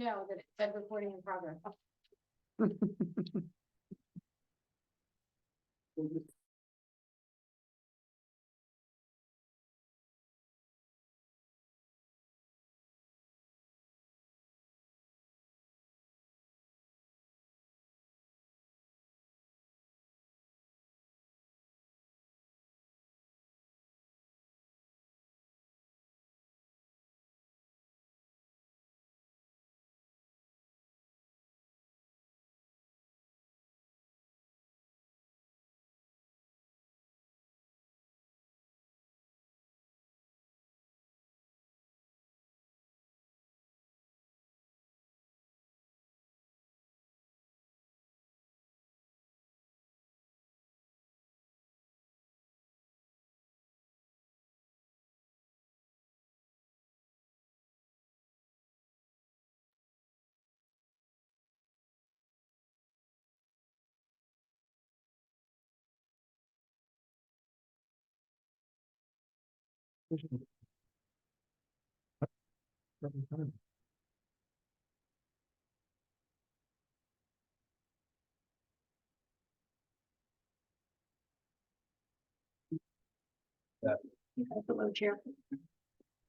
No, that it said recording in progress.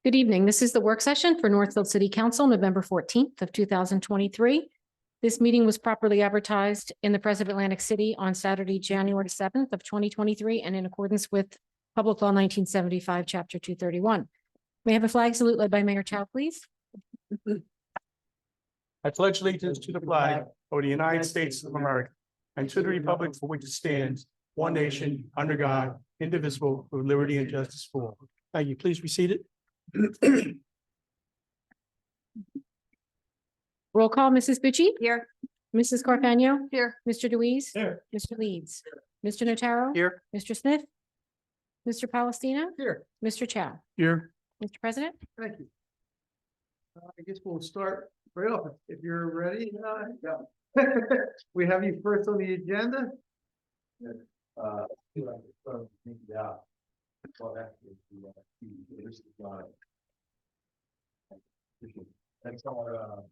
Good evening. This is the work session for Northfield City Council, November 14th of 2023. This meeting was properly advertised in the Press of Atlantic City on Saturday, January 7th of 2023, and in accordance with Public Law 1975, Chapter 231. May I have a flag salute led by Mayor Chow, please? I pledge allegiance to the flag of the United States of America and to the republic for which it stands, one nation, under God, indivisible, with liberty and justice for all. Thank you. Please be seated. Roll call, Mrs. Bucci? Here. Mrs. Carfano? Here. Mr. Deweese? Here. Mr. Leeds? Mr. Notaro? Here. Mr. Smith? Mr. Palestina? Here. Mr. Chow? Here. Mr. President? Thank you. I guess we'll start right off if you're ready. Yeah. We have you first on the agenda. That's our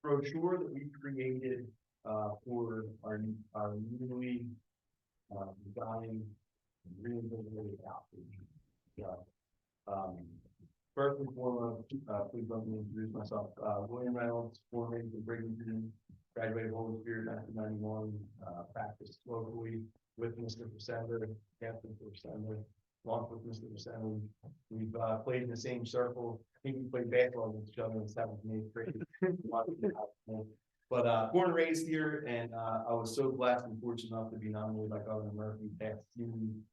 brochure that we created for our newly designed reinvigorated outreach. First and foremost, please let me introduce myself. William Reynolds, former agent of Brigham, graduated Holy Spirit 1991, practiced locally with Mr. Percenter, captain for Percenter, launched with Mr. Percenter. We've played in the same circle. I think we played basketball with each other in 7th and 8th grade. But born and raised here, and I was so blessed and fortunate enough to be nominated by Governor Murphy past June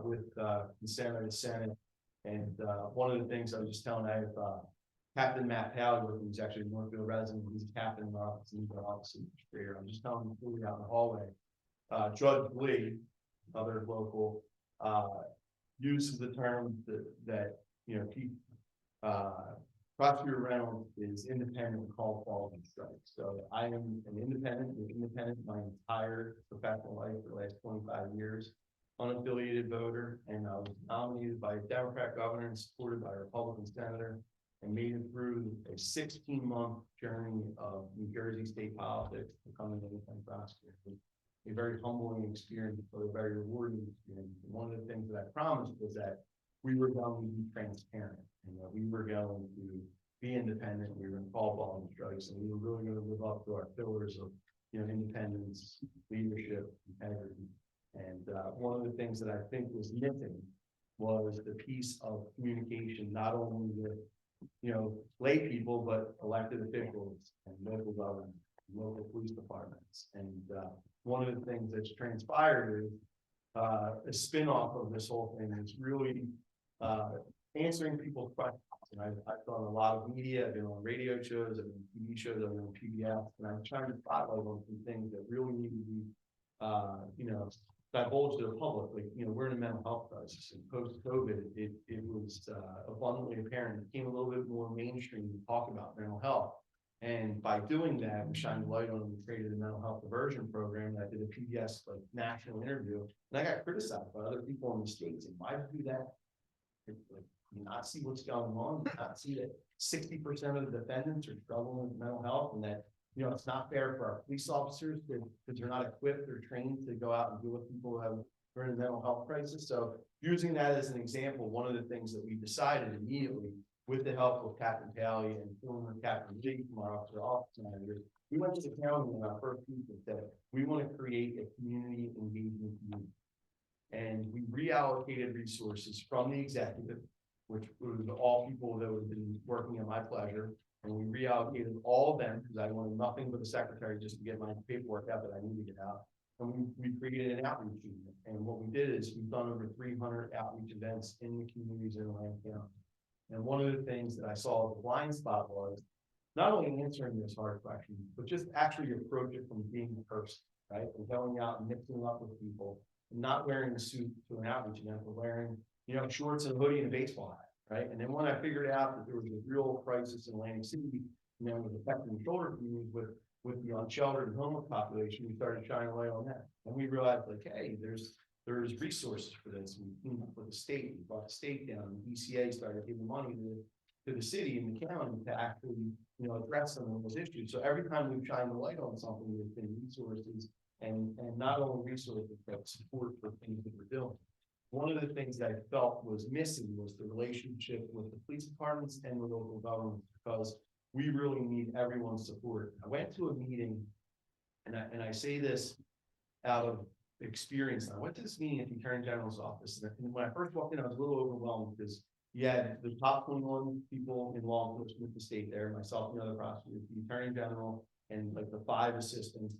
with consent of the Senate. And one of the things I was just telling, I have Captain Matt Pally with me, who's actually a Northfield resident. He's a captain in our office, in our office in Superior. I'm just telling him moving out in the hallway. Judge Lee, other local, uses the term that you know, Prosecutor Reynolds is independent of call quality strikes. So I am an independent my entire professional life for the last 25 years. Unaffiliated voter, and I was nominated by a Democrat governor and supported by a Republican senator, and made it through a 16-month journey of New Jersey state politics, becoming an independent prosecutor. A very humbling experience, but a very rewarding experience. And one of the things that I promised was that we were going to be transparent, and that we were going to be independent. We were going to call ball and strikes, and we were really going to live up to our pillars of, you know, independence, leadership, integrity. And one of the things that I think was missing was the piece of communication, not only with, you know, lay people, but elected officials and local government, local police departments. And one of the things that's transpired is a spin-off of this whole thing is really answering people's questions. And I've done a lot of media, I've been on radio shows, I've been on TV shows, I've been on PBS, and I'm trying to spotlight on some things that really need to be, you know, divulge to the public. Like, you know, we're in a mental health crisis, and post-COVID, it was abundantly apparent. It became a little bit more mainstream to talk about mental health. And by doing that, we shined light on it. We created a mental health diversion program. I did a PBS like national interview, and I got criticized by other people in the state saying, "Why did you do that? not see what's going on, not see that 60% of the defendants are struggling with mental health, and that, you know, it's not fair for our police officers because they're not equipped or trained to go out and deal with people who are in a mental health crisis. So using that as an example, one of the things that we decided immediately, with the help of Captain Talley and former Captain Lee from our office manager, we went to the county in our first week and said, we want to create a community engagement community. And we reallocated resources from the executive, which was all people that would have been working at my pleasure. And we reallocated all of them because I wanted nothing but the secretary just to get my paperwork out that I needed to get out. And we created an outreach unit. And what we did is we've done over 300 outreach events in the communities in Atlantic County. And one of the things that I saw as a blind spot was not only answering this hard question, but just actually approach it from being a person, right? And going out and mixing up with people, and not wearing a suit to an outreach event, but wearing, you know, shorts and a hoodie and a baseball hat, right? And then when I figured out that there was a real crisis in Atlantic City, you know, with affecting the shoulder communities with the unsheltered and homeless population, we started shining a light on that. And we realized, like, hey, there's resources for this. We teamed up with the state, we brought the state down, and DCA started giving money to the city and the county to actually, you know, address some of those issues. So every time we've shined a light on something, there's been resources and not only resources, but support for things that we're doing. One of the things that I felt was missing was the relationship with the police departments and the local governments, because we really need everyone's support. I went to a meeting, and I say this out of experience. I went to this meeting at the Attorney General's office, and when I first walked in, I was a little overwhelmed because you had the top 21 people in law enforcement in the state there, myself and the other prosecutors, the Attorney General, and like the 5 assistants,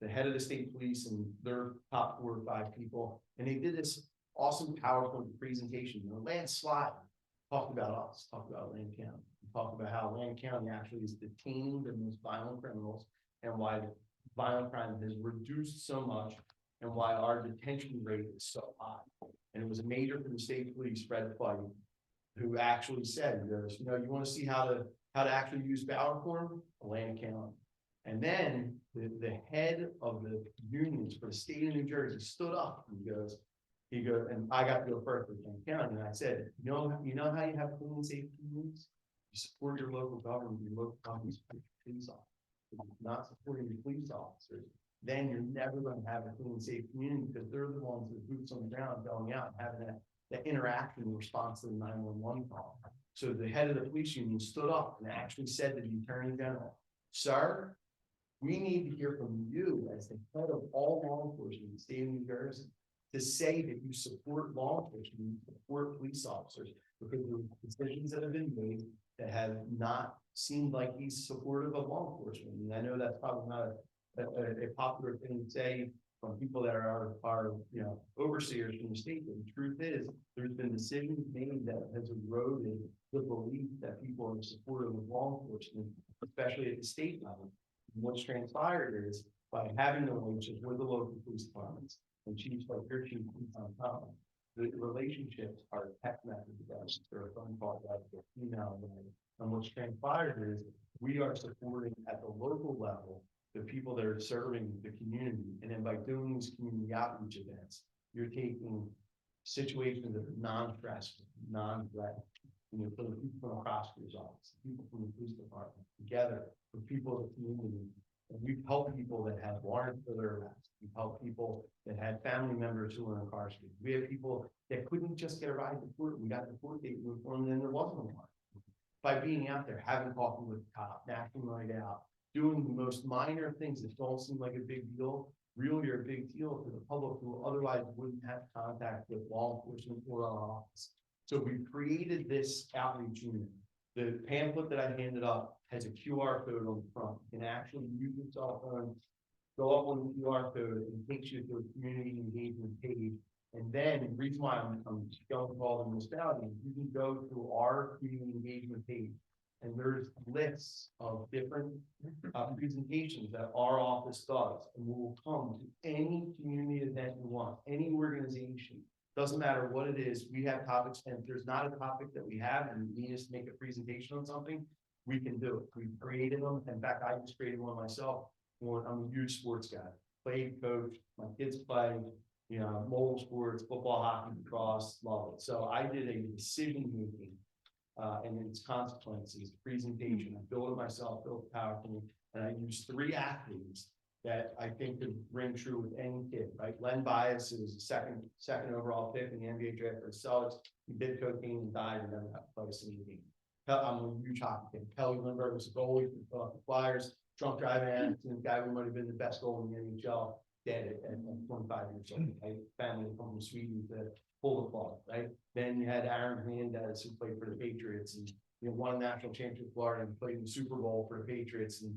the head of the state police, and their top 4 or 5 people, and they did this awesome PowerPoint presentation. You know, Lance Slott talked about us, talked about Land County, talked about how Land County actually is detaining the most violent criminals, and why violent crime has reduced so much, and why our detention rate is so high. And it was a major from the state police, Fred Fight, who actually said, he goes, you know, you want to see how to actually use PowerPoint? Atlantic County. And then the head of the unions for the state of New Jersey stood up and he goes, and I got to go first with Atlantic County, and I said, you know how you have clean and safe communities? You support your local government, your local companies, police officers. If you're not supporting your police officers, then you're never going to have a clean and safe community, because they're the ones with boots on the ground going out and having that interaction in response to the 911 call. So the head of the police union stood up and actually said to the Attorney General, sir, we need to hear from you as the head of all law enforcement in the state of New Jersey to say that you support law enforcement, you support police officers, because the decisions that have been made that have not seemed like he's supportive of law enforcement. And I know that's probably not a popular thing to say from people that are you know, overseers from the state. But the truth is, there's been decisions made that has eroded the belief that people are supportive of law enforcement, especially at the state level. And what's transpired is, by having the relationship with the local police departments and chiefs like your chief on top, the relationships are text messages, or a phone call, email, and what's transpired is we are supporting at the local level the people that are serving the community. And then by doing these community outreach events, you're taking situations that are non-stressful, non-threatening. You know, for the people from the prosecutor's office, people from the police department, together with people of the community. And we've helped people that have warrants for their arrest. We've helped people that had family members who were incarcerated. We have people that couldn't just get a ride to court. We got the court date moved for them, and then there wasn't a warrant. By being out there, having coffee with the cop, knocking right out, doing the most minor things that don't seem like a big deal, really are a big deal to the public who otherwise wouldn't have contact with law enforcement or our office. So we created this outreach unit. The pamphlet that I handed up has a QR code on the front. You can actually use your cell phone, go up on the QR code, and it takes you to a community engagement page. And then the reason why I'm going to all the municipalities, you can go to our community engagement page, and there's lists of different presentations that our office does, and we will come to any community event you want, any organization. Doesn't matter what it is, we have topics, and if there's not a topic that we have and you need us to make a presentation on something, we can do it. We've created them. In fact, I just created one myself. I'm a huge sports guy, played, coach, my kids play. you know, mobile sports, football, hockey, lacrosse, love it. So I did a decision making and its consequences presentation. I built it myself, built the PowerPoint, and I used 3 athletes that I think could ring true with any kid, right? Len Bias, who was the second overall pick in the NBA draft for the Celtics. He did cocaine and died and never got to play a single game. I'm a huge hockey fan. Kelly Lindbergh was a goalie for the Flyers. Drunk driving accident, guy who might have been the best goalie in the NHL, dead at 25 years old. Right? Family from Sweden to pull the plug, right? Then you had Aaron Hernandez, who played for the Patriots and won a national championship for Florida and played in the Super Bowl for the Patriots. And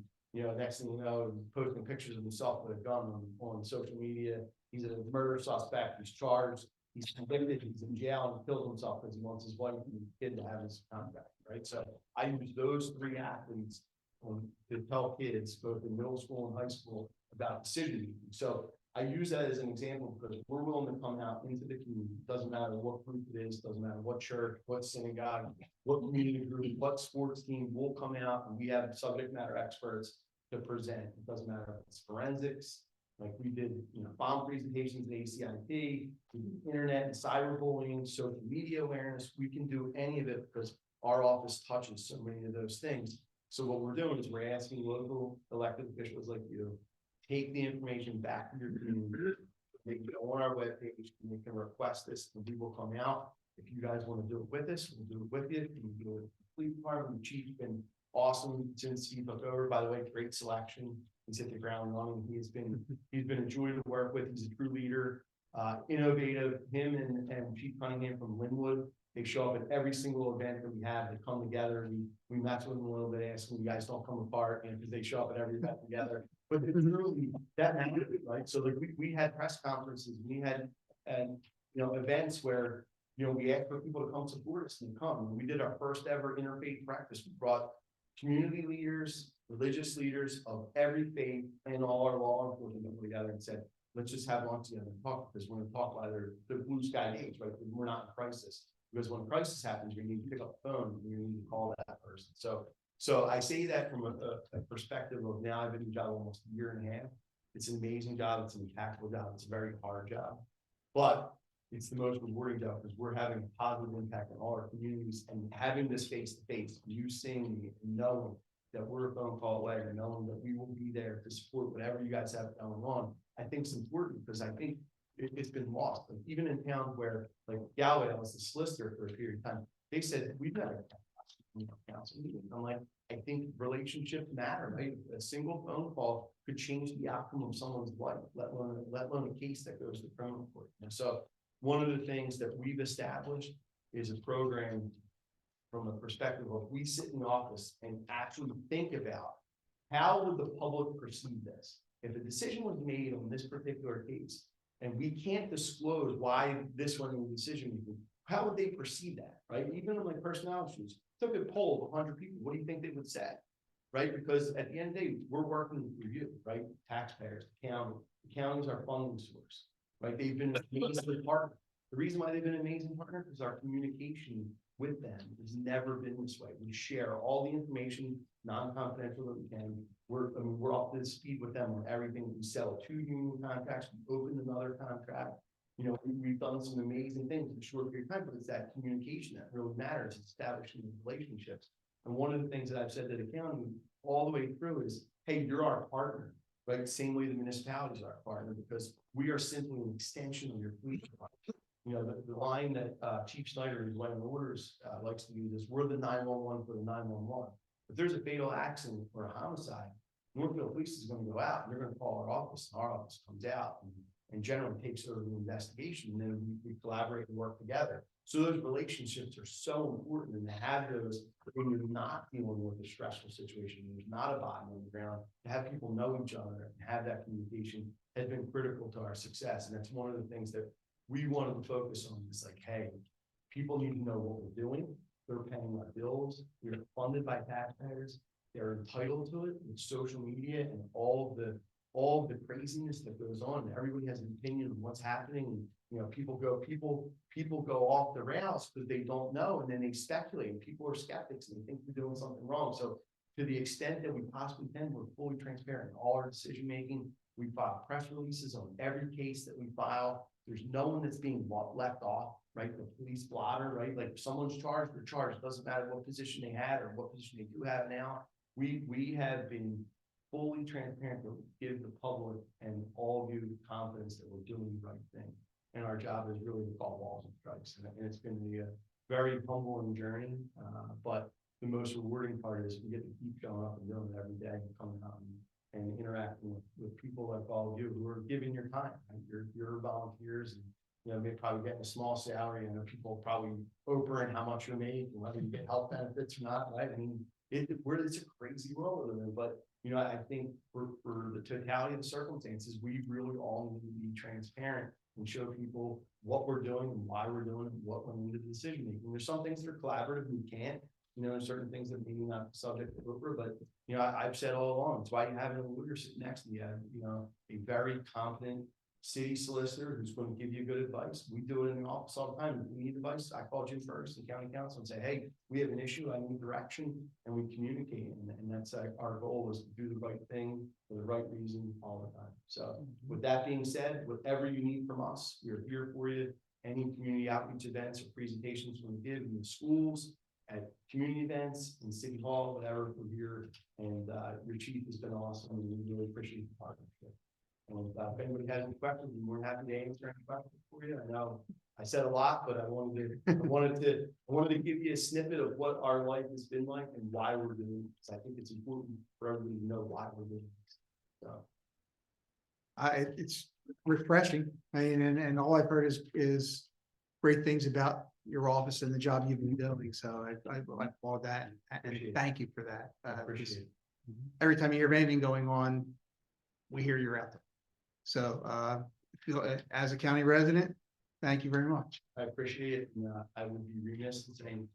next thing you know, he's posting pictures of himself with a gun on social media. He's a murder suspect. He's charged. He's convicted. He's in jail and killed himself because he wants his wife and kid to have his contract, right? So I use those 3 athletes to tell kids, both in middle school and high school, about decision making. So I use that as an example because we're willing to come out into the community. It doesn't matter what group it is, doesn't matter what church, what synagogue, what community group, what sports team, we'll come out and we have subject matter experts to present. It doesn't matter if it's forensics, like we did, bomb presentations at ACIP, we did internet and cyberbullying, social media awareness. We can do any of it because our office touches so many of those things. So what we're doing is we're asking local elected officials like you, take the information back to your community. They can go on our webpage and they can request this and we will come out. If you guys want to do it with us, we'll do it with you. We can do it with the police department. The chief's been awesome since he took over. By the way, great selection. He's hit the ground running. He's been a joy to work with. He's a true leader, innovative. Him and Chief Cunningham from Linwood. They show up at every single event that we have. They come together. We mess with them a little bit, ask them, you guys don't come apart, because they show up at every event together. But it's really that matters, right? So like we had press conferences, we had events where we asked for people to come support us and come. We did our first ever interfaith breakfast. We brought community leaders, religious leaders of every faith, and all our law enforcement together and said, let's just have lunch together and talk, because we're going to talk about the blue sky days, right? We're not in crisis. Because when a crisis happens, you need to pick up the phone and you need to call that person. So I say that from a perspective of now I've been in the job almost a year and a half. It's an amazing job. It's an impactful job. It's a very hard job, but it's the most rewarding job because we're having a positive impact on all our communities and having this face to face, you seeing me and knowing that we're a phone call away and knowing that we will be there to support whatever you guys have going on. I think it's important because I think it's been lost. Like even in towns where, like Galway, I was the solicitor for a period of time. They said we've got a council meeting. I'm like, I think relationships matter, right? A single phone call could change the outcome of someone's life, let alone a case that goes to criminal court. And so, one of the things that we've established is a program from a perspective of we sit in office and actually think about how would the public perceive this if a decision was made on this particular case. And we can't disclose why this one in the decision making. How would they perceive that, right? Even in my personnel issues, took a poll of 100 people. What do you think they would say, right? Because at the end of the day, we're working with you, right? Taxpayers, the county is our funding source, right? They've been an amazing partner. The reason why they've been an amazing partner is our communication with them has never been this way. We share all the information, non-confidential that we can. We're up to speed with them on everything. We sell 2 union contracts. We opened another contract. We've done some amazing things in a short period of time, but it's that communication that really matters. It's establishing relationships. And one of the things that I've said to the county all the way through is, hey, you're our partner, right? Same way the municipalities are our partner, because we are simply an extension of your police department. The line that Chief Snyder, who's laying orders, likes to use is, we're the 911 for the 911. If there's a fatal accident or a homicide, Northfield Police is going to go out and they're going to call our office, and our office comes out and generally takes over the investigation, and then we collaborate and work together. So those relationships are so important, and to have those when you're not dealing with a stressful situation, there's not a body on the ground, to have people know each other and have that communication has been critical to our success. And that's one of the things that we wanted to focus on. Is like, hey, people need to know what we're doing. They're paying our bills. We're funded by taxpayers. They're entitled to it with social media and all of the craziness that goes on. Everybody has an opinion of what's happening. People go off the rails because they don't know, and then they speculate. People are skeptics and they think they're doing something wrong. So to the extent that we possibly can, we're fully transparent in all our decision making. We file press releases on every case that we file There's no one that's being left off, right? The police blotter, right? Like if someone's charged, they're charged. It doesn't matter what position they had or what position they do have now. We have been fully transparent to give the public and all of you confidence that we're doing the right thing. And our job is really to call balls and strikes. And it's been a very humbling journey. But the most rewarding part is we get to keep showing up and doing it every day and coming out and interacting with people like all of you who are giving your time. Right? You're volunteers and maybe probably getting a small salary. I know people probably over how much you make and whether you get health benefits or not, right? I mean, it's a crazy world we live in, but I think for the totality of the circumstances, we really all need to be transparent and show people what we're doing and why we're doing it, and what we're doing the decision making. There's some things that are collaborative, we can't, there's certain things that maybe not subject to Oprah, but I've said all along, it's why you have a lawyer sitting next to you, a very competent city solicitor who's going to give you good advice. We do it in the office all the time. If we need advice, I call Jim Ferguson, county council, and say, hey, we have an issue, I need direction, and we communicate. And that's our goal, is to do the right thing for the right reason all the time. So with that being said, whatever you need from us, we're here for you. Any community outreach events or presentations we give in the schools, at community events, in City Hall, whatever, we're here. And your chief has been awesome, and we really appreciate the partnership. And if anybody has any questions, we're happy to answer any questions for you. I know I said a lot, but I wanted to give you a snippet of what our life has been like and why we're doing this. I think it's important for everybody to know why we're doing this. So it's refreshing. I mean, and all I've heard is great things about your office and the job you've been doing. So I applaud that and thank you for that. Appreciate it. Every time you hear of anything going on, we hear you're out there. So as a county resident, thank you very much. I appreciate it. And I would be remiss in saying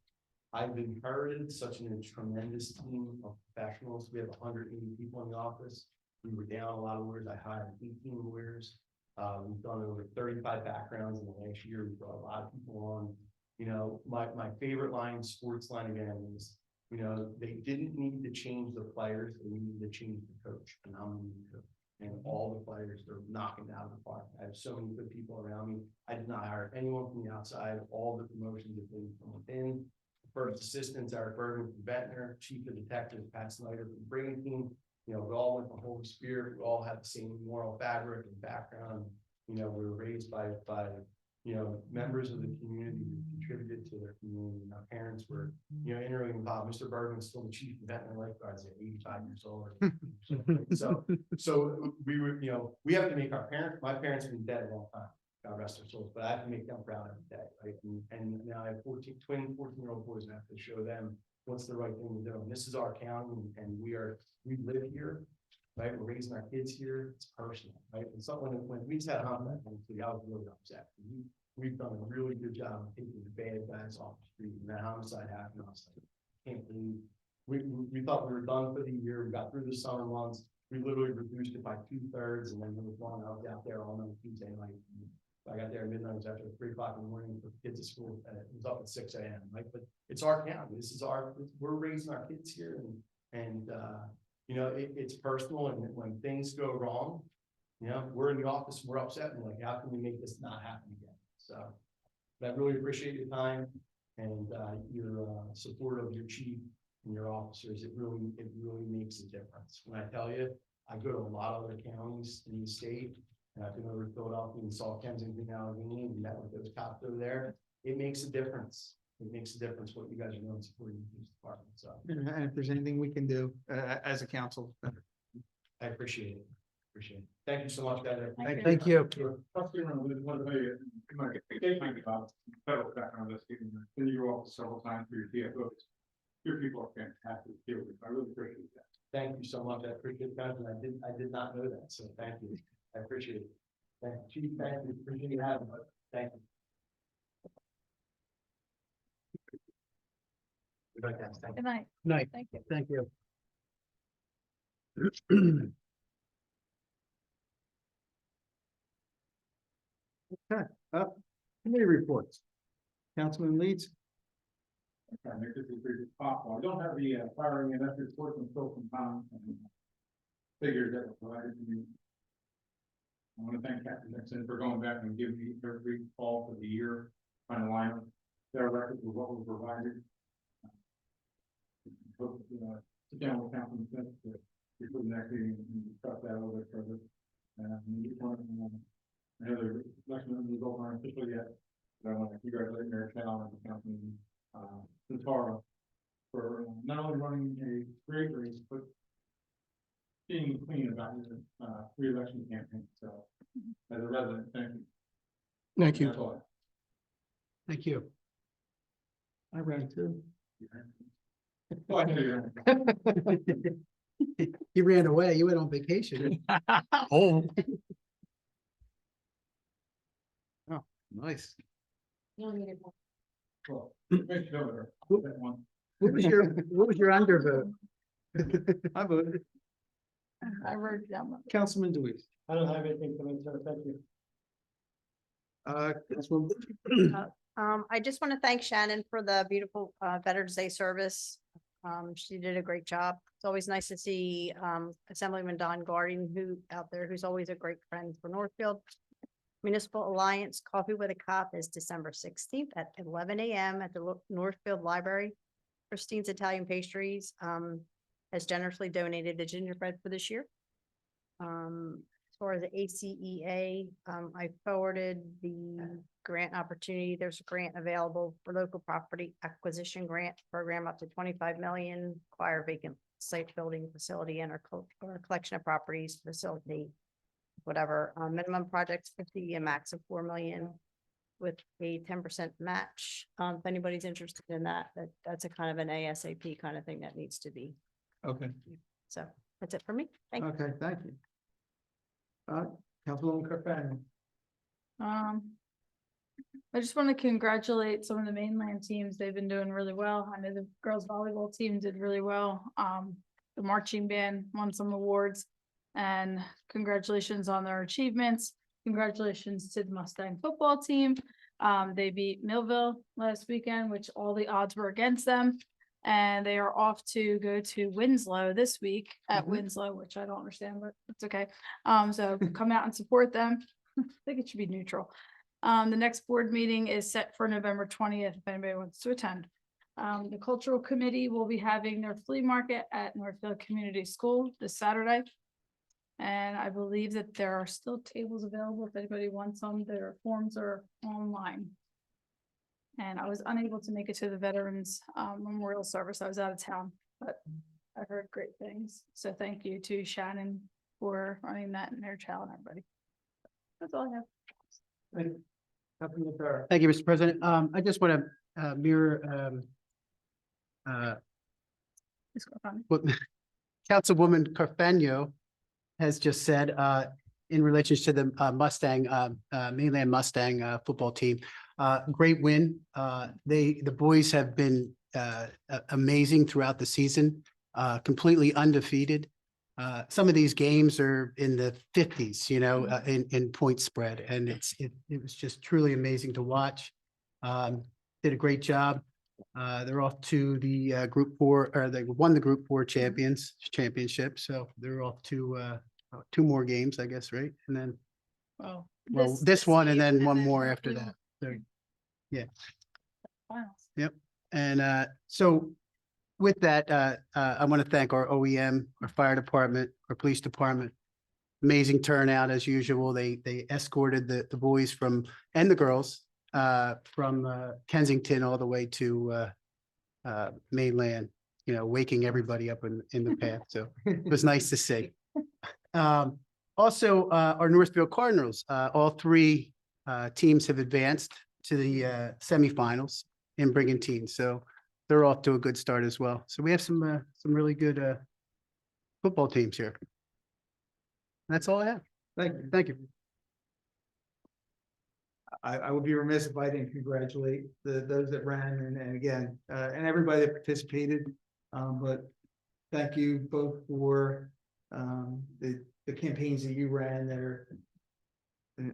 I've inherited such a tremendous team of professionals. We have 180 people in the office. We were down a lot of lawyers. I hired 18 lawyers. We've done over 35 backgrounds in the last year. We brought a lot of people on. My favorite line, sports line again, is they didn't need to change the players, they needed to change the coach, and I'm the coach. And all the players are knocking it out of the park. I have so many good people around me. I did not hire anyone from the outside. All the promotions have been from within. First assistants, Eric Bergen from Ventnor, chief of detectives, Pat Snyder from Brigantine. We all went the Holy Spirit. We all had the same moral fabric and background. We were raised by members of the community who contributed to their community. And our parents were, interviewing Bob. Mr. Bergen is still the chief of Ventnor lifeguards at 85 years old. So we were, we have to make my parents have been dead a long time, God rest their souls, but I have to make them proud every day, right? And now I have 14-year-old boys, and I have to show them what's the right thing to do. And this is our county, and we live here, right? We're raising our kids here. It's personal, right? And so when we just had a homicide, I was really upset. We've done a really good job of taking the bad guys off the street. And that homicide happened. I was like, I can't believe we thought we were done for the year. We got through the summer months. We literally reduced it by 2/3, and then there was one. I was out there all night Tuesday night. I got there at midnight. It was after 3 o'clock in the morning for kids at school. It was up at 6 a.m. Right, but it's our county. We're raising our kids here, and it's personal. And when things go wrong, we're in the office and we're upset and like, how can we make this not happen again? So, but I really appreciate your time and your support of your chief and your officers. It really makes a difference. When I tell you, I go to a lot of other counties in the state, and I've been over to Philadelphia and saw Kensington, Allegheny, and met with those cops over there. It makes a difference. It makes a difference what you guys are doing supporting the police department. So, And if there's anything we can do as a council, I appreciate it. Thank you so much, guys. thank you. Federal background investigating, been in your office several times for your TFOs. Your people are fantastic. I really appreciate that. Thank you so much. I appreciate it, guys. And I did not know that. So thank you. I appreciate it. Thank you, Chief. Thank you. Appreciate you having me. Thank you. Good night, guys. Thank you. Good night. Night. Thank you. Thank you. Okay, committee reports. Councilman Leeds. Okay, this is pretty possible. I don't have the firing and that's report from Phil from Tom and figures that were provided to me. I want to thank Captain Dixon for going back and giving me every fall for the year on the lineup. Their records were what was provided. Hope, sit down with Captain Smith to put that and discuss that a little bit further. I know the election results aren't official yet, but I want to congratulate Mayor Chow and the Councilman Santara for not only running a great race, but being clean about his re-election campaign. So, as a resident, thank you. Thank That's all. Thank you. I ran too. Oh, I know you're right. You ran away, you went on vacation. Oh. Oh, nice. You don't need it. Well, make sure that one. What was your undervote? I voted. I wrote it down. Councilman Deweese. I don't have anything coming, sir. Thank you. Councilman. I just want to thank Shannon for the beautiful Veterans Day service. She did a great job. It's always nice to see Assemblyman Don Garding out there, who's always a great friend for Northfield. Municipal Alliance Coffee with a Cop is December 16th at 11 a.m. at the Northfield Library. Christine's Italian Pastries has generously donated the gingerbread for this year. As far as the ACEA, I forwarded the grant opportunity. There's a grant available for local property acquisition grant program up to 25 million, acquire vacant site building facility and or collection of properties to facilitate whatever, minimum projects 50, a max of 4 million with a 10% match. If anybody's interested in that, that's a kind of an ASAP kind of thing that needs to be. Okay, So that's it for me. Thank you. okay, thank you. Councilwoman Carfagna. I just want to congratulate some of the mainland teams. They've been doing really well. I know the girls volleyball team did really well. The marching band won some awards, and congratulations on their achievements. Congratulations to the Mustang football team. They beat Millville last weekend, which all the odds were against them. And they are off to go to Winslow this week at Winslow, which I don't understand, but it's okay. So come out and support them. I think it should be neutral. The next board meeting is set for November 20th, if anybody wants to attend. The cultural committee will be having their flea market at Northfield Community School this Saturday. And I believe that there are still tables available if anybody wants some. Their forms are online. And I was unable to make it to the Veterans Memorial Service. I was out of town, but I heard great things. So thank you to Shannon for running that and their child and everybody. That's all I have. Thank you, Mr. President. I just want to mirror It's quite funny. what Councilwoman Carfagno has just said in relation to the Mustang, mainland Mustang football team. Great win. The boys have been amazing throughout the season, completely undefeated. Some of these games are in the 50s, in point spread, and it was just truly amazing to watch. Did a great job. They're off to the Group 4, or they won the Group 4 championship, so they're off to 2 more games, I guess, right? And then, Well, this one, and then one then more we'll after do that. So, yeah. finals. And so with that, I want to thank our OEM, our fire department, our police department. Amazing turnout as usual. They escorted the boys and the girls from Kensington all the way to mainland, waking everybody up in the path. So it was nice to see. Also, our Northfield Cardinals, all 3 teams have advanced to the semifinals in Brigantine. So they're off to a good start as well. So we have some really good football teams here. That's all I have. Thank you. I would be remiss if I didn't congratulate those that ran and again, and everybody that participated. But thank you both for the campaigns that you ran that are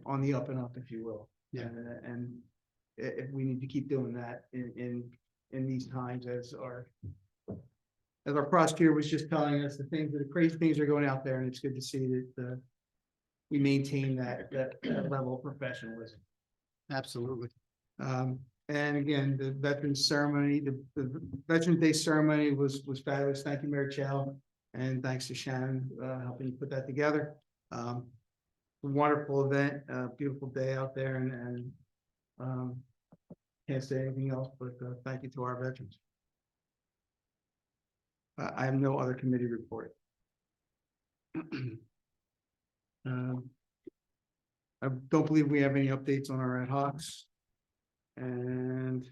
on the up and up, if you will. Yeah. And if we need to keep doing that in these times, as our prosecutor was just telling us, the crazy things are going out there, and it's good to see that we maintain that level of professionalism. Absolutely. And again, the Veterans Ceremony, the Veterans Day ceremony was fabulous. Thank you, Mayor Chow. And thanks to Shannon, helping put that together. Wonderful event, beautiful day out there and can't say anything else, but thank you to our veterans. I have no other committee report. I don't believe we have any updates on our ad hocs. And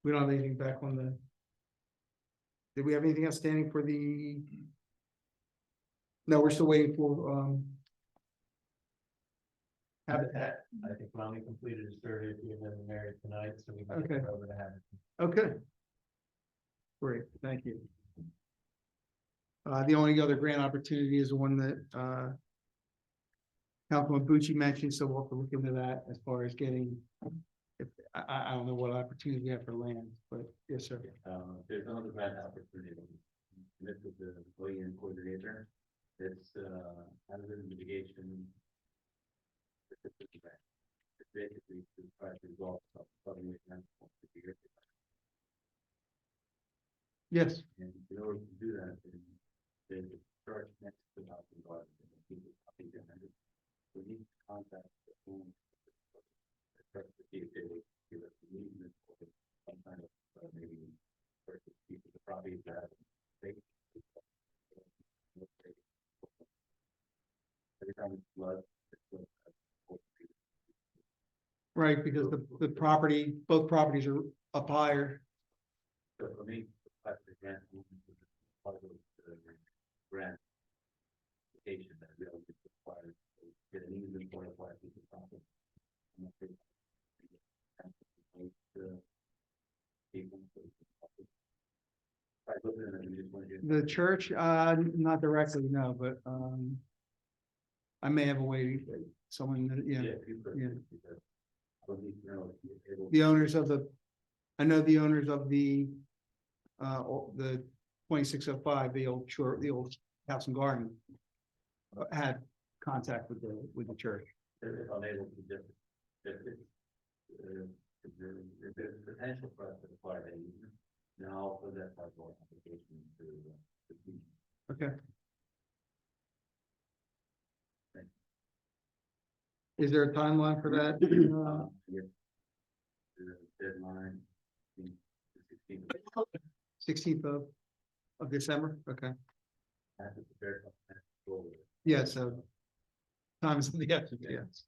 we don't have anything back on the. Did we have anything outstanding for the? No, we're still waiting for Habitat. I think finally completed his survey, we've been married tonight, so we can Okay. get over to have it. Okay. Great, thank you. The only other grant opportunity is the one that Councilman Bucci mentioned, so we'll have to look into that as far as getting. If I don't know what opportunity we have for land, but yes, sir. There's another grant opportunity. This is the employee and coordinator. It's hazard mitigation. It's basically to try to resolve something with them. Yes, And in order to do that, there's a charge next to the housing garden. We need to contact the home. To see if they would give us an easement or some kind of maybe purchase piece of the property that they. Every time it's flood. right, because the property, both properties are up higher. So for me, the grant movement was part of the grant application that really requires get an easement for a piece of property. The church, not directly, no, but I may have a way, someone, yeah. Yeah. The owners of the, I know the owners of the 2605, the old house and garden. Had contact with the church. If unable to just, if there's potential for us to acquire that easement, then I'll put that type of application to. Okay. Is there a timeline for that? Yes. The deadline. The 16th. 16th of December, okay. After the fair. Yeah, so. Times of the essence, yes.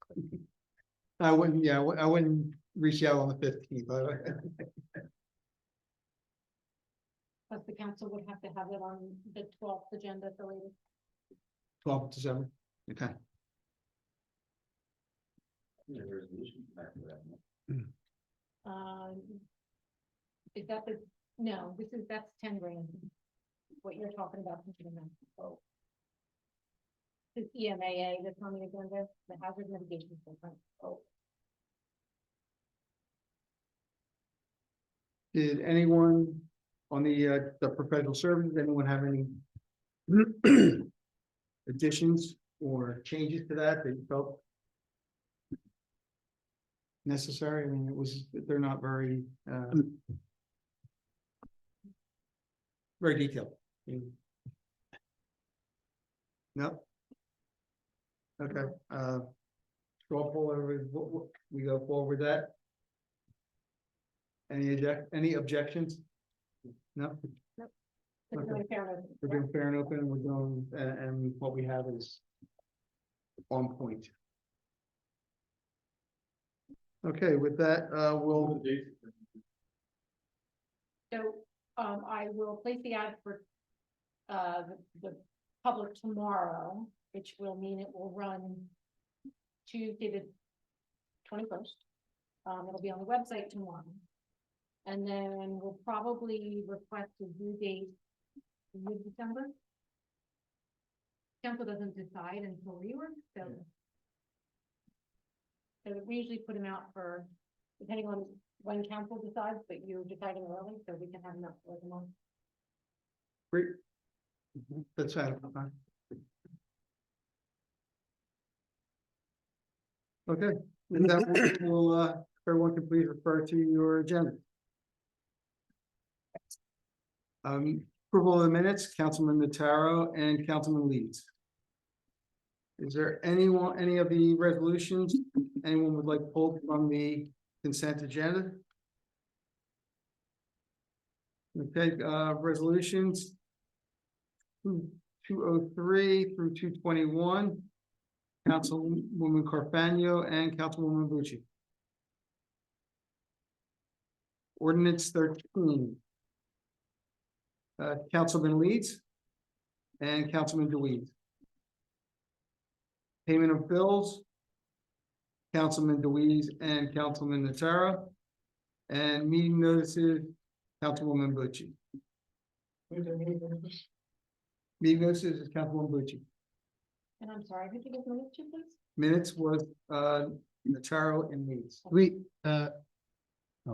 I wouldn't, yeah, I wouldn't reach out on the 15th. But the council would have to have it on the 12th agenda at the latest. 12th December, okay. Yeah, resolution back to that. Is that the, no, that's 10 grand. What you're talking about. Oh. This EMAA that's on the agenda, the hazard mitigation program. Oh. Did anyone on the professional services, anyone have any additions or changes to that you felt necessary? I mean, they're not very very detailed. No. Okay, straw poll, we go forward with that. Any objections? No? We're Okay. doing fair and open. We're doing fair and open, we're doing, and what we have is on point. Okay, with that, we'll, So, I will place the ad for, the public tomorrow, which will mean it will run Tuesday the 21st. It'll be on the website tomorrow. And then we'll probably request a due date mid-December. Council doesn't decide until rework, so. So we usually put them out for, depending on when council decides, but you're deciding early, so we can have them out for the month. great. That's fine. Okay, with that, everyone can please refer to your agenda. Approval of the minutes, Councilman Notaro and Councilman Leeds. Is there any of the resolutions anyone would like pulled from the consent agenda? Okay, resolutions 203 through 221. Councilwoman Carfagno and Councilwoman Bucci. Ordinance 13. Councilman Leeds and Councilman DeWeese. Payment of bills. Councilman DeWeese and Councilman Notaro. And meeting notices, Councilwoman Bucci. Meeting notices is Councilwoman Bucci. And I'm sorry, could you give minutes to please? Minutes was Notaro and Leeds. oh,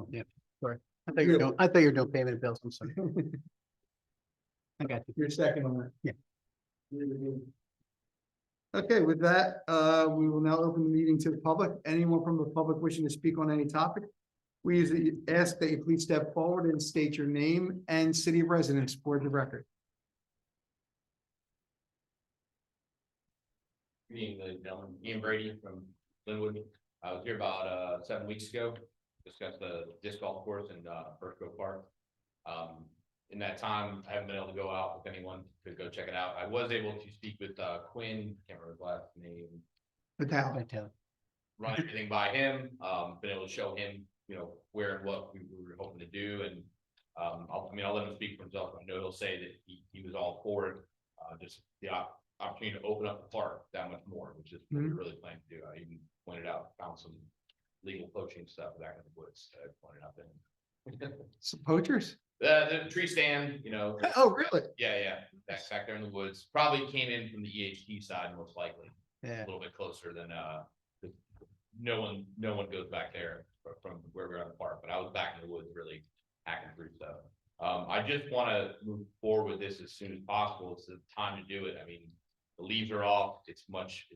yeah, sorry. I thought you were doing payment of bills. I'm sorry. I got you. Your second on that. Yeah. Okay, with that, we will now open the meeting to the public. Anyone from the public wishing to speak on any topic, we usually ask that you please step forward and state your name and city of residence for the record. Good evening, ladies and gentlemen. Ian Brady from Linwood. I was here about 7 weeks ago, discussed the disc golf course in First Grove Park. In that time, I haven't been able to go out with anyone to go check it out. I was able to speak with Quinn, can't remember his last name, Vital. run everything by him, been able to show him, where and what we were hoping to do. And I'll let him speak for himself. I know he'll say that he was all for it. Just the opportunity to open up the park that much more, which is what we really plan to do. I even pointed out, found some legal poaching stuff back in the woods that I pointed out then. Some poachers? The tree stand, Oh, really? yeah, that's back there in the woods. Probably came in from the EHT side, most likely. Yeah. A little bit closer than no one goes back there from where we're at the park, but I was back in the woods really hacking through stuff. I just want to move forward with this as soon as possible. It's the time to do it. I mean, the leaves are off. It's much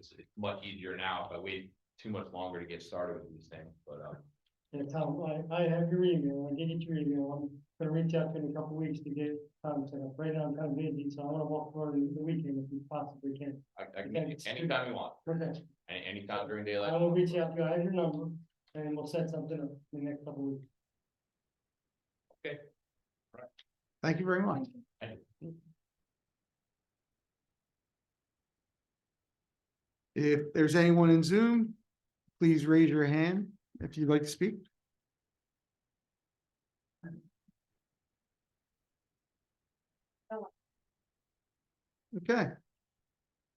easier now. If I wait too much longer to get started with these things, but Yeah, Tom, I have your email, I did get your email, I'm gonna reach out to you in a couple weeks to get time set up. Right now, I'm kind of busy, so I wanna walk forward the weekend if we possibly can. I can meet you anytime you want, Okay, anytime during I daylight. will reach out to you, I have your number, and we'll set something up in the next couple weeks. Thank you very much. If there's anyone in Zoom, please raise your hand if you'd like to speak. Okay.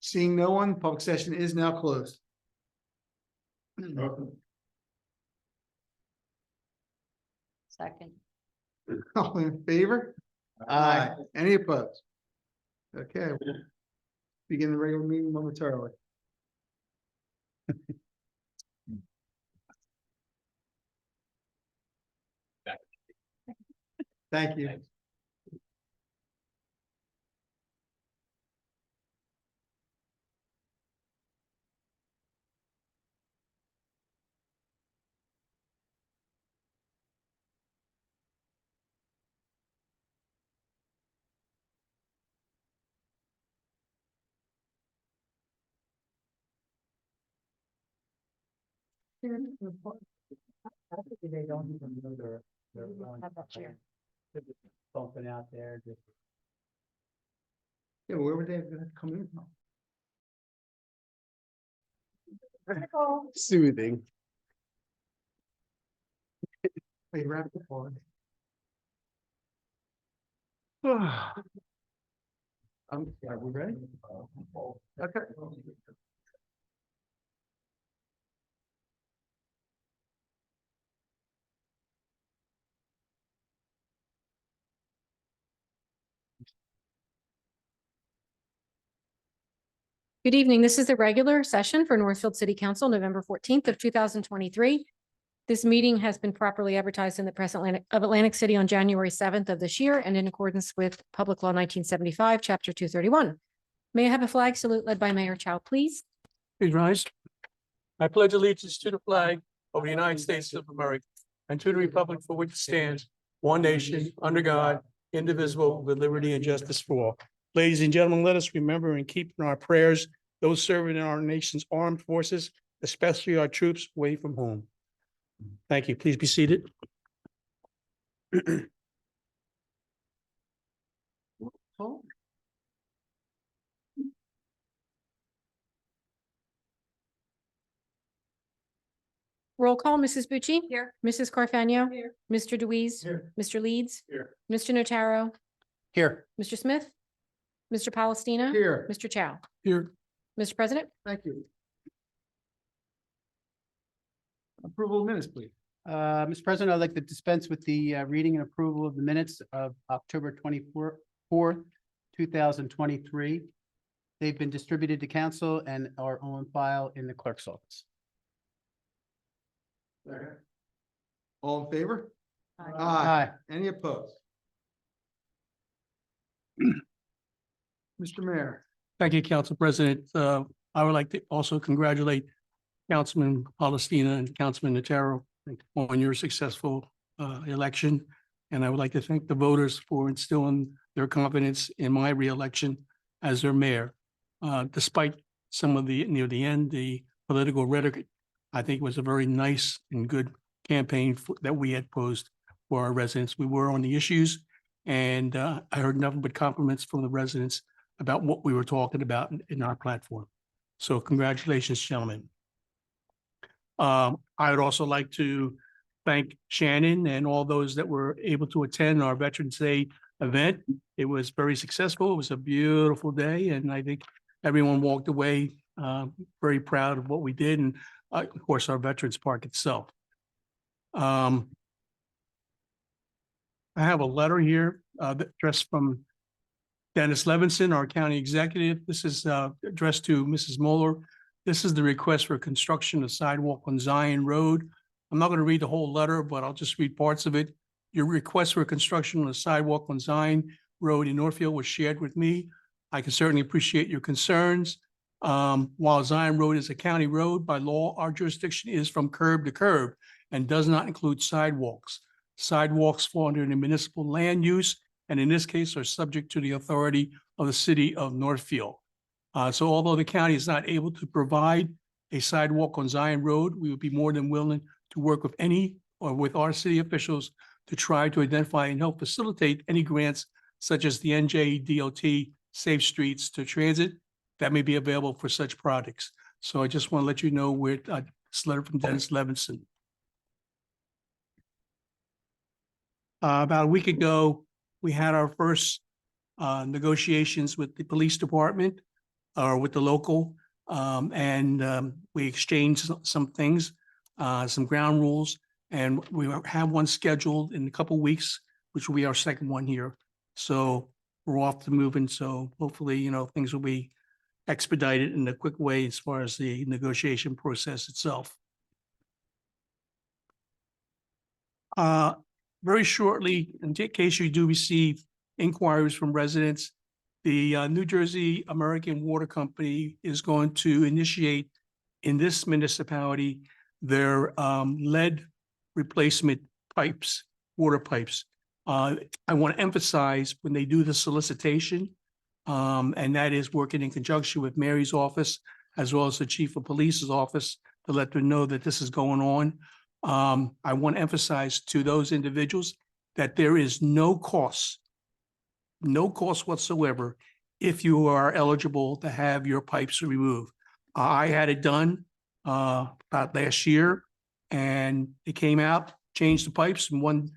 Seeing no one, public session is now closed. Second. All in favor? Aye. Any opposed? Okay. We'll begin the regular meeting momentarily. Thank you. Thanks. They don't even know they're bumping out there. Yeah, where would they have to come in from? Soothing. They wrapped the phone. Are we ready? Okay. Good evening. This is the regular session for Northfield City Council, November 14th of 2023. This meeting has been properly advertised in the Press of Atlantic City on January 7th of this year and in accordance with Public Law 1975, Chapter 231. May I have a flag salute led by Mayor Chow, please? Please rise. I pledge allegiance to the flag of the United States of America and to the republic for which it stands, one nation, under God, indivisible, with liberty and justice for all. Ladies and gentlemen, let us remember and keep in our prayers those serving in our nation's armed forces, especially our troops away from home. Thank you. Please be seated. Roll call, Mrs. Bucci? Here. Mrs. Carfano? Here. Mr. Deweese? Here. Mr. Leeds? Here. Mr. Notaro? Here. Mr. Smith? Mr. Palestina? Here. Mr. Chow? Here. Mr. President? Thank you. Approval of minutes, please. Mr. President, I'd like to dispense with the reading and approval of the minutes of October 24th, 2023. They've been distributed to council and are on file in the clerk's office. All in favor? Aye. Any opposed? Mr. Mayor. Thank you, Council President. I would like to also congratulate Councilman Palestina and Councilman Notaro on your successful election. And I would like to thank the voters for instilling their confidence in my reelection as their mayor. Despite some of the, near the end, the political rhetoric, I think it was a very nice and good campaign that we had posed for our residents. We were on the issues, and I heard nothing but compliments from the residents about what we were talking about in our platform. So congratulations, gentlemen. I would also like to thank Shannon and all those that were able to attend our Veterans Day event. It was very successful. It was a beautiful day, and I think everyone walked away very proud of what we did, and of course, our Veterans Park itself. I have a letter here addressed from Dennis Levinson, our county executive. This is addressed to Mrs. Moeller. This is the request for construction of sidewalk on Zion Road. I'm not going to read the whole letter, but I'll just read parts of it. Your request for construction of a sidewalk on Zion Road in Northfield was shared with me. I can certainly appreciate your concerns. While Zion Road is a county road, by law, our jurisdiction is from curb to curb and does not include sidewalks. Sidewalks fall under the municipal land use, and in this case are subject to the authority of the city of Northfield. So although the county is not able to provide a sidewalk on Zion Road, we would be more than willing to work with any or with our city officials to try to identify and help facilitate any grants such as the NJDOT Safe Streets to Transit that may be available for such projects. So I just want to let you know where this letter from Dennis Levinson. About a week ago, we had our first negotiations with the police department or with the local, and we exchanged some things, some ground rules, and we have one scheduled in a couple of weeks, which will be our second one here. So we're off to moving. So hopefully, you know, things will be expedited in a quick way as far as the negotiation process itself. Very shortly, in case you do receive inquiries from residents, the New Jersey American Water Company is going to initiate in this municipality their lead replacement pipes, water pipes. I want to emphasize when they do the solicitation, and that is working in conjunction with Mary's office as well as the chief of police's office to let them know that this is going on. I want to emphasize to those individuals that there is no cost whatsoever if you are eligible to have your pipes removed. I had it done about last year, and it came out, changed the pipes in one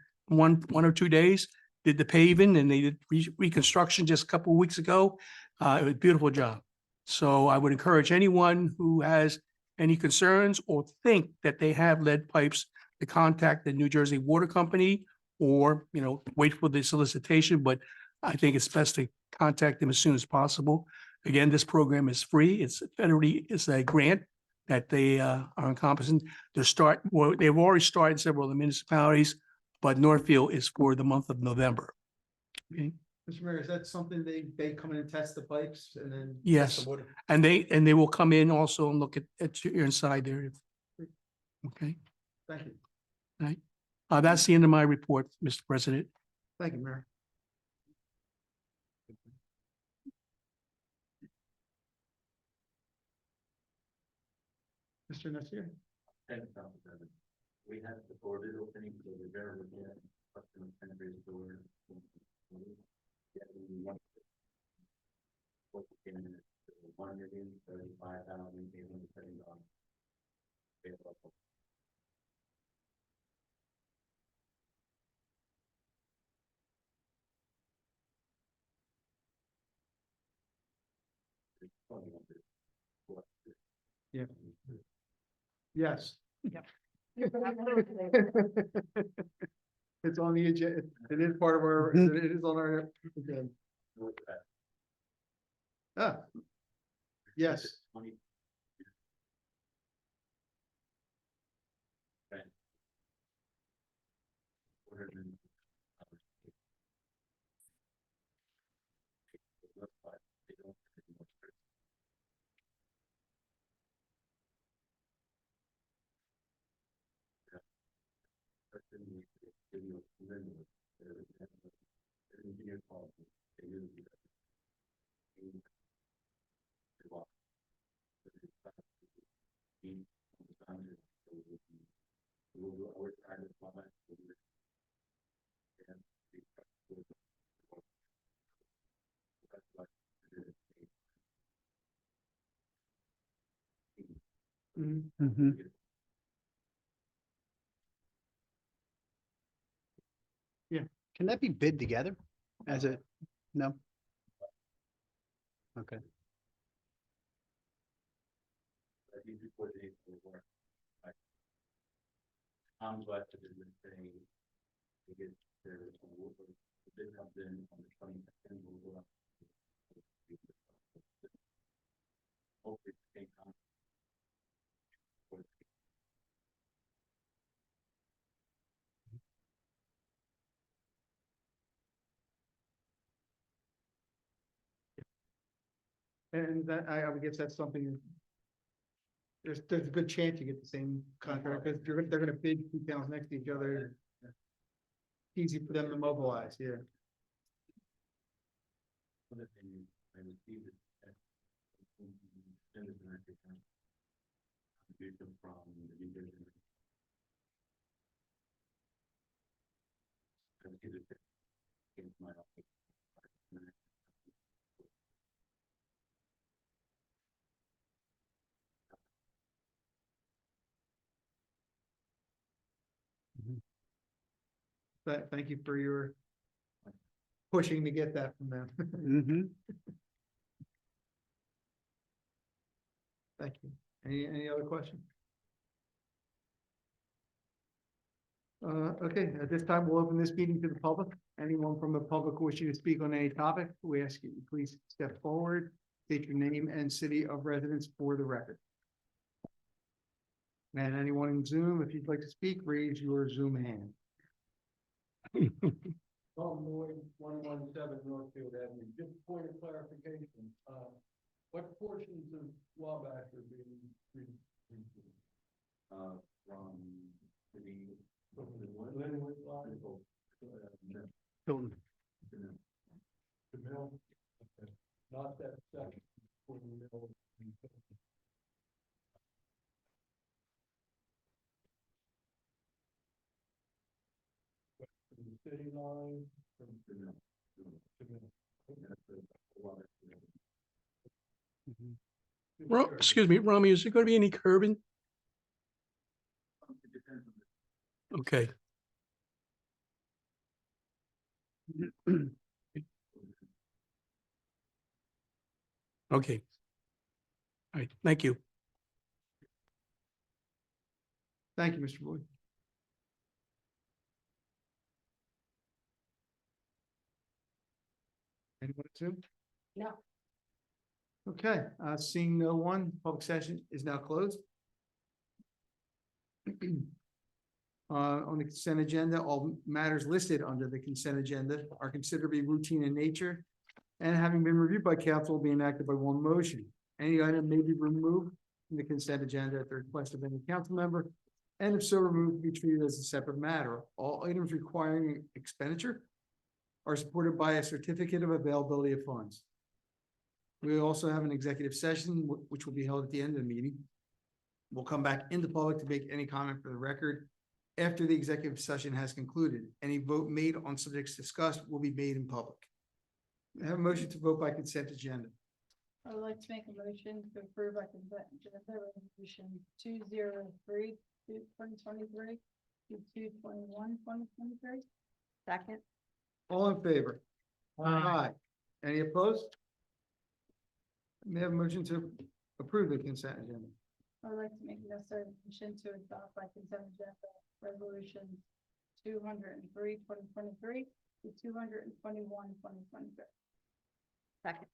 or 2 days, did the paving, and they did reconstruction just a couple of weeks ago. It was a beautiful job. So I would encourage anyone who has any concerns or think that they have lead pipes to contact the New Jersey Water Company, or, you know, wait for the solicitation, but I think it's best to contact them as soon as possible. Again, this program is free. It's federally, it's a grant that they are encompassing. They've already started several of the municipalities, but Northfield is for the month of November. Okay. Mr. Mayor, is that something they come in and test the pipes and then? test Yes. the water? And they will come in also and look at your inside there. Okay, Thank you. right. That's the end of my report, Mr. President. Thank you, Mayor. Mr. Nasir? Thanks, Council President. We had the door bid opening, so we're very again, customer penetrated door. Yeah, we want to- what we can, $1,035,870. Yeah. Yes. Yep. It's on the agenda. It is part of our, Mhm. it is on our agenda. Ah. Yes. Mhm. Mhm. Can that be bid together as a, no? Okay. I'm glad to do this thing. To get there, the bid comes in on the 22nd, we'll go up. Hopefully, it's the same time. And that, I would guess that's something. There's a good chance you get the same contract, because they're gonna bid two towns next to each other. Easy for them to mobilize, yeah. Other thing, I received it. Contribution from the division. I received it in my office. Thank you for your pushing to get that from them. Mhm. Thank you. Any other questions? Okay, at this time, we'll open this meeting to the public. Anyone from the public wishing to speak on any topic, we ask you to please step forward, state your name and city of residence for the record. And anyone in Zoom, if you'd like to speak, raise your Zoom hand. Tom Lloyd, 117 Northfield Avenue. Just a point of clarification, what portions of Wabash are being From the. Linwood line? Hilton. The mill? Okay. Not that section between the mill and from the city line, from the mill. Excuse me, Rami, is there going to be any curbing? Okay. Okay. All right, thank you. Thank you, Mr. Boyd. Anyone at Zoom? No. Okay, seeing no one, public session is now closed. On the consent agenda, all matters listed under the consent agenda are considered to be routine in nature and having been reviewed by council will be enacted by one motion. Any item may be removed from the consent agenda at the request of any council member, and if so removed, be treated as a separate matter. All items requiring expenditure are supported by a certificate of availability of funds. We also have an executive session, which will be held at the end of the meeting. We'll come back into public to make any comment for the record. After the executive session has concluded, any vote made on subjects discussed will be made in public. I have a motion to vote by consent agenda. I would like to make a motion to approve by consent agenda resolution 203/2023 to 2/21/2023. Second. All in favor? Aye. Any opposed? May I have a motion to approve the consent agenda? I would like to make a necessary motion to adopt by consent agenda resolution 203/2023 to 221/2023. Second.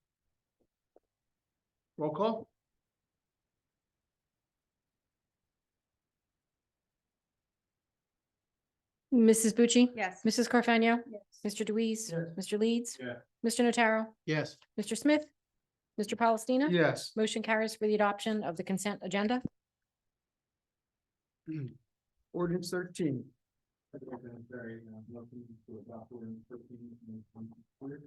Roll call? Mrs. Bucci? Yes. Mrs. Carfagno? Yes. Mr. Deweese? Yes. Mr. Leeds? Yeah. Mr. Notaro? Yes. Mr. Smith? Mr. Palestina? Yes. Motion carries for the adoption of the consent agenda. Ordinance 13. Motion to adopt ordinance 13 and 24.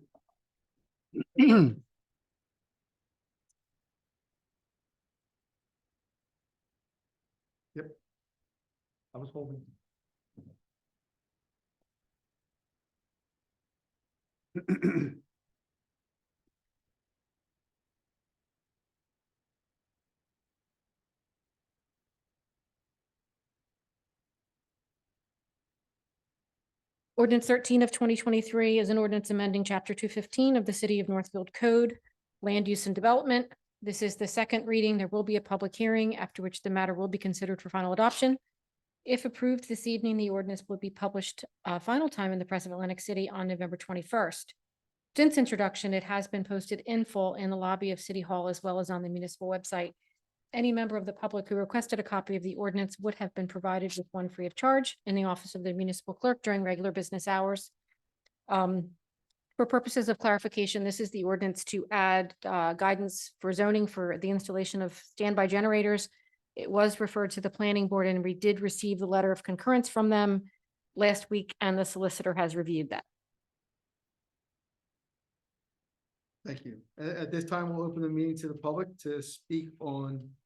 Yep. I was holding. Ordinance 13 of 2023 is an ordinance amending chapter 215 of the City of Northfield Code, Land Use and Development. This is the second reading. There will be a public hearing, after which the matter will be considered for final adoption. If approved this evening, the ordinance will be published final time in the Press of Atlantic City on November 21st. Since introduction, it has been posted in full in the lobby of City Hall as well as on the municipal website. Any member of the public who requested a copy of the ordinance would have been provided with one free of charge in the office of the municipal clerk during regular business hours. For purposes of clarification, this is the ordinance to add guidance for zoning for the installation of standby generators. It was referred to the planning board and we did receive the letter of concurrence from them last week, and the solicitor has reviewed that. Thank you. At this time, we'll open the meeting to the public to speak on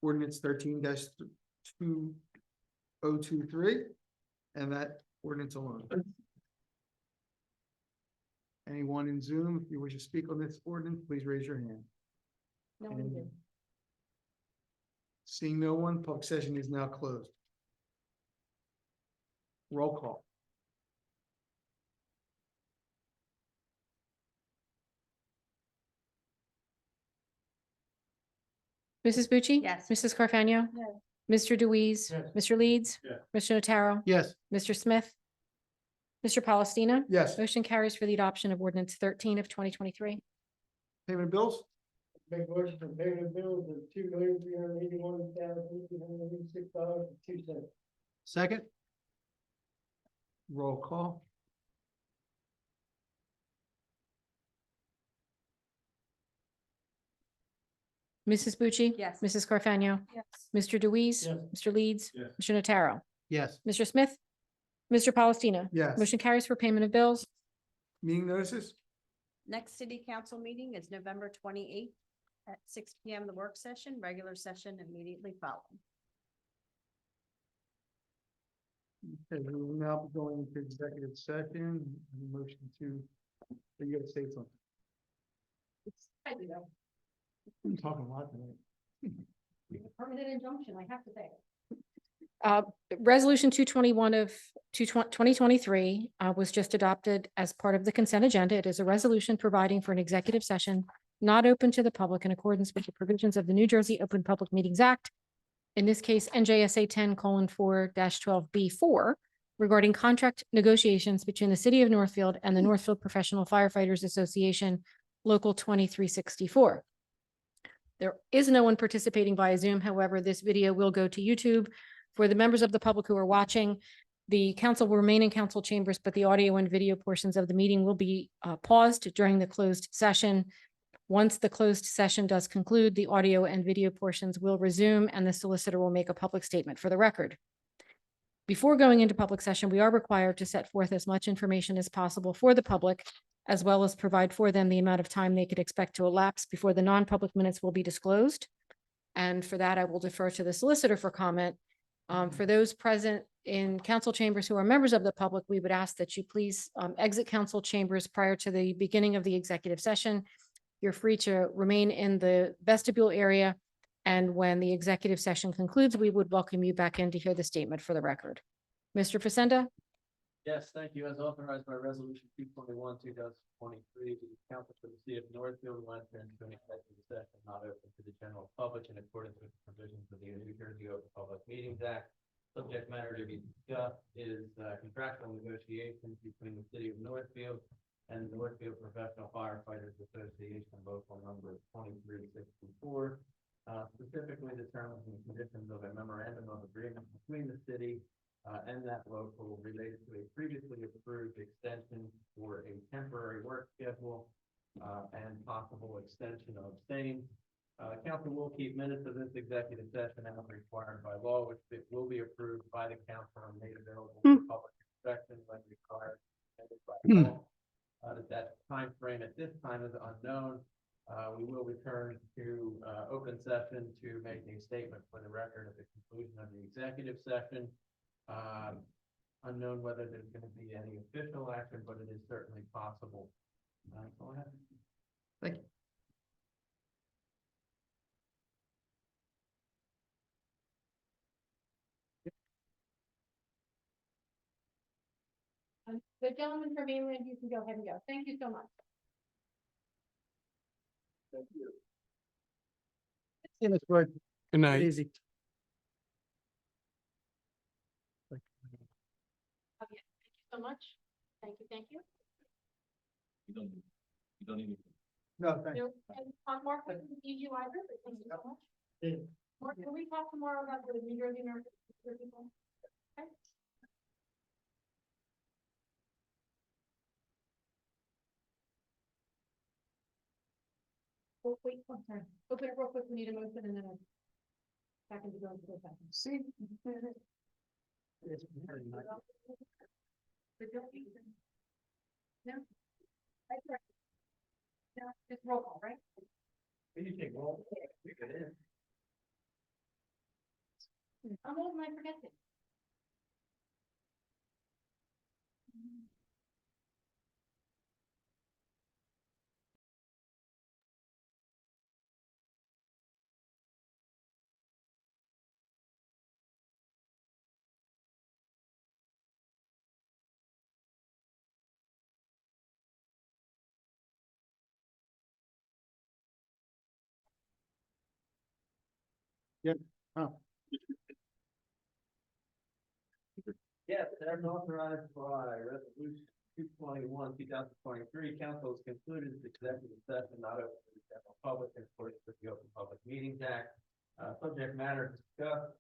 ordinance 13-2023 and that ordinance alone. Anyone in Zoom, if you wish to speak on this ordinance, please raise your hand. No one one did. did. Seeing no one, public session is now closed. Roll call. Mrs. Bucci? Yes. Mrs. Carfagno? Yes. Mr. Deweese? Yes. Mr. Leeds? Yes. Mr. Notaro? Yes. Mr. Smith? Mr. Palestina? Yes. Motion carries for the adoption of ordinance 13 of 2023. Payment of bills? Make motion for payment of bills of $2,381,886.02. Second? Roll call. Mrs. Bucci? Yes. Mrs. Carfagno? Yes. Mr. Deweese? Yes. Mr. Leeds? Yes. Mr. Notaro? Yes. Mr. Smith? Mr. Palestina? Yes. Motion carries for payment of bills. Meeting notices? Next city council meeting is November 28th at 6 PM, the work session, regular session immediately following. Okay, we will now be going into executive session. Motion to, are you gonna say something? I'm talking a lot tonight. Permanent injunction, I have to say. Resolution 221 of 2023 was just adopted as part of the consent agenda. It is a resolution providing for an executive session not open to the public in accordance with the provisions of the New Jersey Open Public Meetings Act. In this case, NJSA 10:4-12B4 regarding contract negotiations between the City of Northfield and the Northfield Professional Firefighters Association, Local 2364. There is no one participating via Zoom. However, this video will go to YouTube For the members of the public who are watching, the council will remain in council chambers, but the audio and video portions of the meeting will be paused during the closed session. Once the closed session does conclude, the audio and video portions will resume and the solicitor will make a public statement for the record. Before going into public session, we are required to set forth as much information as possible for the public, as well as provide for them the amount of time they could expect to elapse before the non-public minutes will be disclosed. And for that, I will defer to the solicitor for comment. For those present in council chambers who are members of the public, we would ask that you please exit council chambers prior to the beginning of the executive session. You're free to remain in the vestibule area. And when the executive session concludes, we would welcome you back in to hear the statement for the record. Mr. Facenda? Yes, thank you. As authorized by resolution 221/2023, the council for the city of Northfield will enter into an executive session not open to the general public in accordance with the provisions of the New Jersey Open Public Meetings Act. Subject matter to be discussed is contractual negotiations between the city of Northfield and the Northfield Professional Firefighters Association, local number 2364. Specifically the terms and conditions of a memorandum of agreement between the city and that local related to a previously approved extension for a temporary work schedule and possible extension of same. Council will keep minutes of this executive session as required by law, which it will be approved by the council and made available for public inspection when required by law. That time frame at this time is unknown. We will return to open session to make a statement for the record at the conclusion of the executive session. Unknown whether there's going to be any official action, but it is certainly possible. That's all I have. Thank you. The gentleman from England, you can go ahead and go. Thank you so much. See you, Ms. Floyd. Good night. Easy. Okay, thank you so much. Thank you, thank you. You don't even. No, thank you. Mark, I didn't see you either, but thank you so much. Yeah. Mark, can we talk tomorrow about the New Jersey nurse? Okay. Oh, wait, one second. Open it real quick. We need a motion and then a second to go into the second. See? No? That's right. No, just roll call, right? We can take roll. We could in. I'm old and I forget things. Oh. Yes, as authorized by resolution 221/2023, council has concluded its executive session not open to the general public in accordance with the Open Public Meetings Act. Subject matter discussed.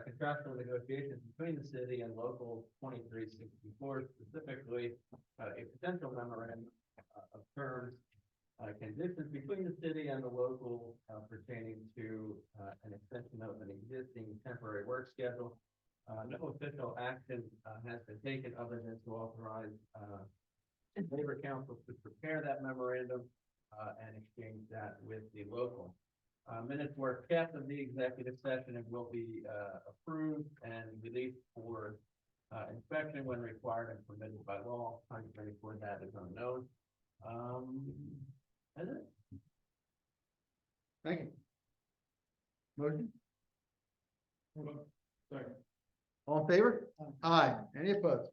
Contractual negotiations between the city and local 2364, specifically a potential memorandum of terms, conditions between the city and the local pertaining to an extension of an existing temporary work schedule. No official action has been taken other than to authorize labor council to prepare that memorandum and exchange that with the local. Minutes were kept of the executive session and will be approved and released for inspection when required and permitted by law. Time frame for that is unknown. That's it. Thank you. Motion? Sorry. All in favor? Aye. Any opposed?